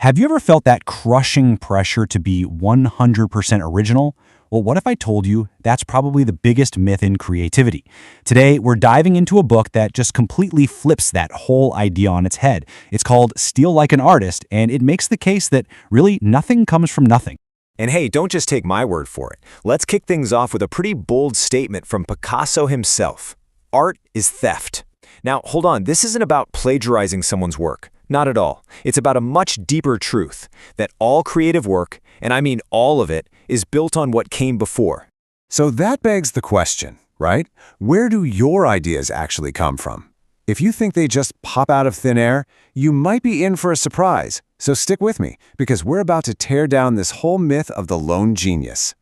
Have you ever felt that crushing pressure to be 100% original? Well, what if I told you that's probably the biggest myth in creativity? Today, we're diving into a book that just completely flips that whole idea on its head. It's called Steal Like an Artist, and it makes the case that really nothing comes from nothing. And hey, don't just take my word for it. Let's kick things off with a pretty bold statement from Picasso himself. Art is theft. Now, hold on, this isn't about plagiarizing someone's work. Not at all. It's about a much deeper truth, that all creative work, and I mean all of it, is built on what came before. So that begs the question, right? Where do your ideas actually come from? If you think they just pop out of thin air, you might be in for a surprise. So stick with me, because we're about to tear down this whole myth of the lone genius.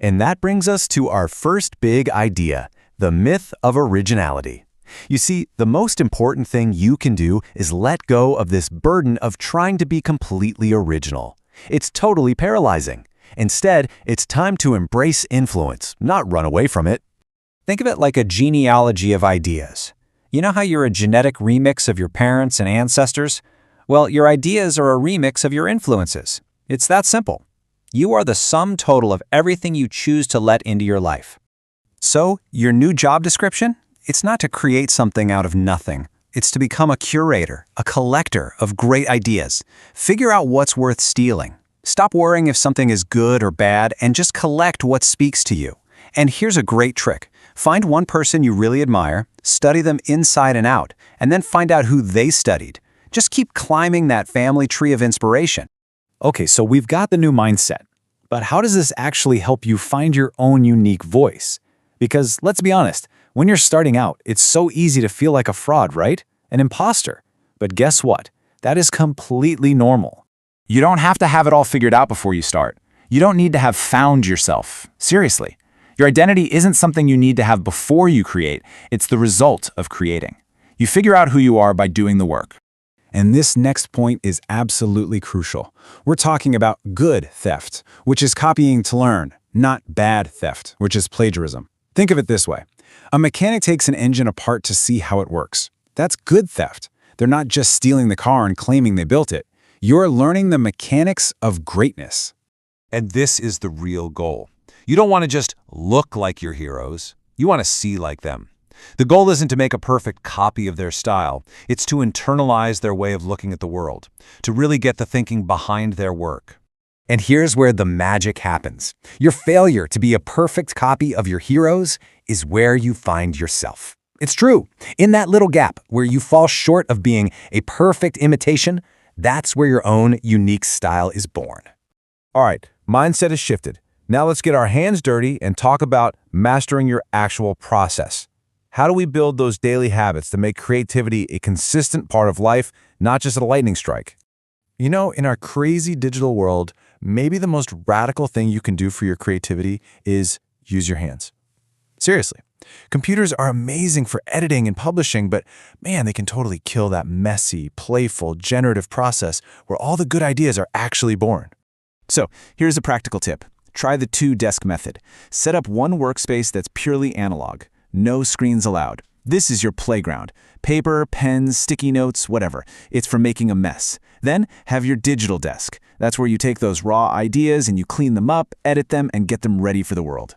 And that brings us to our first big idea, the myth of originality. You see, the most important thing you can do is let go of this burden of trying to be completely original. It's totally paralyzing. Instead, it's time to embrace influence, not run away from it. Think of it like a genealogy of ideas. You know how you're a genetic remix of your parents and ancestors? Well, your ideas are a remix of your influences. It's that simple. You are the sum total of everything you choose to let into your life. So, your new job description? It's not to create something out of nothing. It's to become a curator, a collector of great ideas. Figure out what's worth stealing. Stop worrying if something is good or bad and just collect what speaks to you. And here's a great trick. Find one person you really admire, study them inside and out, and then find out who they studied. Just keep climbing that family tree of inspiration. Okay, so we've got the new mindset. But how does this actually help you find your own unique voice? Because let's be honest, when you're starting out, it's so easy to feel like a fraud, right? An imposter. But guess what? That is completely normal. You don't have to have it all figured out before you start. You don't need to have found yourself. Seriously. Your identity isn't something you need to have before you create. It's the result of creating. You figure out who you are by doing the work. And this next point is absolutely crucial. We're talking about good theft, which is copying to learn, not bad theft, which is plagiarism. Think of it this way. A mechanic takes an engine apart to see how it works. That's good theft. They're not just stealing the car and claiming they built it. You're learning the mechanics of greatness. And this is the real goal. You don't want to just look like your heroes. You want to see like them. The goal isn't to make a perfect copy of their style. It's to internalize their way of looking at the world, to really get the thinking behind their work. And here's where the magic happens. Your failure to be a perfect copy of your heroes is where you find yourself. It's true. In that little gap where you fall short of being a perfect imitation, that's where your own unique style is born. All right, mindset is shifted. Now let's get our hands dirty and talk about mastering your actual process. How do we build those daily habits to make creativity a consistent part of life, not just a lightning strike? You know, in our crazy digital world, maybe the most radical thing you can do for your creativity is use your hands. Seriously. Computers are amazing for editing and publishing, but man, they can totally kill that messy, playful, generative process where all the good ideas are actually born. So, here's a practical tip. Try the two-desk method. Set up one workspace that's purely analog. No screens allowed. This is your playground. Paper, pens, sticky notes, whatever. It's for making a mess. Then have your digital desk. That's where you take those raw ideas and you clean them up, edit them, and get them ready for the world.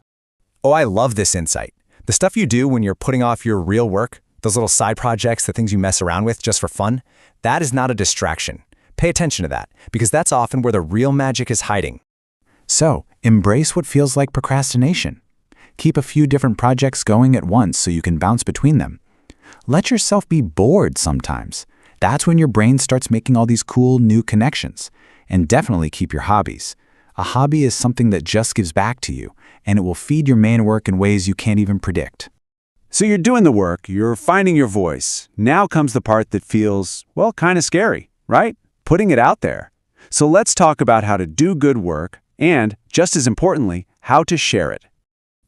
Oh, I love this insight. The stuff you do when you're putting off your real work, those little side projects, the things you mess around with just for fun, that is not a distraction. Pay attention to that, because that's often where the real magic is hiding. So, embrace what feels like procrastination. Keep a few different projects going at once so you can bounce between them. Let yourself be bored sometimes. That's when your brain starts making all these cool new connections. And definitely keep your hobbies. A hobby is something that just gives back to you, and it will feed your main work in ways you can't even predict. So you're doing the work, you're finding your voice. Now comes the part that feels, well, kind of scary, right? Putting it out there. So let's talk about how to do good work and, just as importantly, how to share it.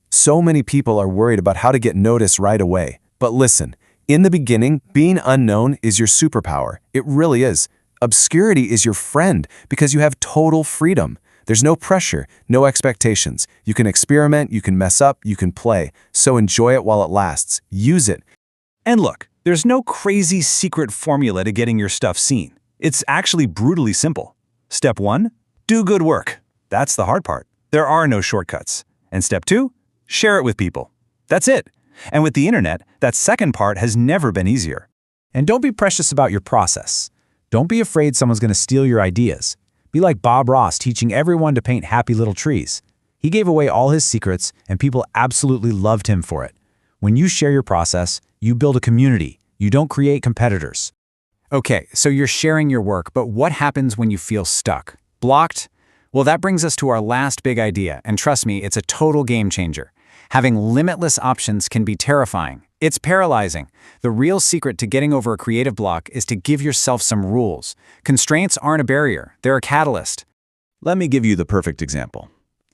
So many people are worried about how to get noticed right away. But listen, in the beginning, being unknown is your superpower. It really is. Obscurity is your friend because you have total freedom. There's no pressure, no expectations. You can experiment, you can mess up, you can play. So enjoy it while it lasts. Use it. And look, there's no crazy secret formula to getting your stuff seen. It's actually brutally simple. Step 1, do good work. That's the hard part. There are no shortcuts. And step 2, share it with people. That's it. And with the internet, that second part has never been easier. And don't be precious about your process. Don't be afraid someone's going to steal your ideas. Be like Bob Ross teaching everyone to paint happy little trees. He gave away all his secrets, and people absolutely loved him for it. When you share your process, you build a community. You don't create competitors. Okay, so you're sharing your work, but what happens when you feel stuck? Blocked? Well, that brings us to our last big idea, and trust me, it's a total game changer. Having limitless options can be terrifying. It's paralyzing. The real secret to getting over a creative block is to give yourself some rules. Constraints aren't a barrier, they're a catalyst. Let me give you the perfect example.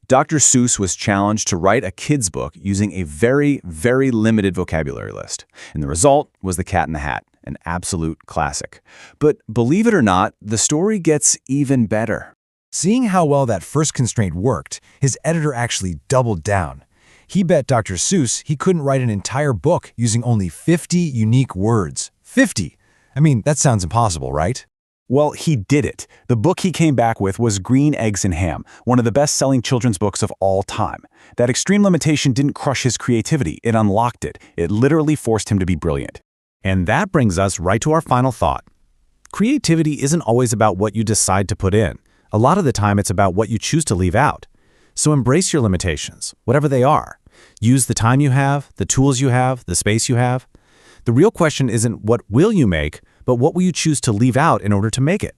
Dr. Seuss was challenged to write a kid's book using a very, very limited vocabulary list. And the result was The Cat in the Hat, an absolute classic. But believe it or not, the story gets even better. Seeing how well that first constraint worked, his editor actually doubled down. He bet Dr. Seuss he couldn't write an entire book using only 50 unique words. 50! I mean, that sounds impossible, right? Well, he did it. The book he came back with was Green Eggs and Ham, one of the best-selling children's books of all time. That extreme limitation didn't crush his creativity, it unlocked it. It literally forced him to be brilliant. And that brings us right to our final thought. Creativity isn't always about what you decide to put in. A lot of the time it's about what you choose to leave out. So embrace your limitations, whatever they are. Use the time you have, the tools you have, the space you have. The real question isn't what will you make, but what will you choose to leave out in order to make it?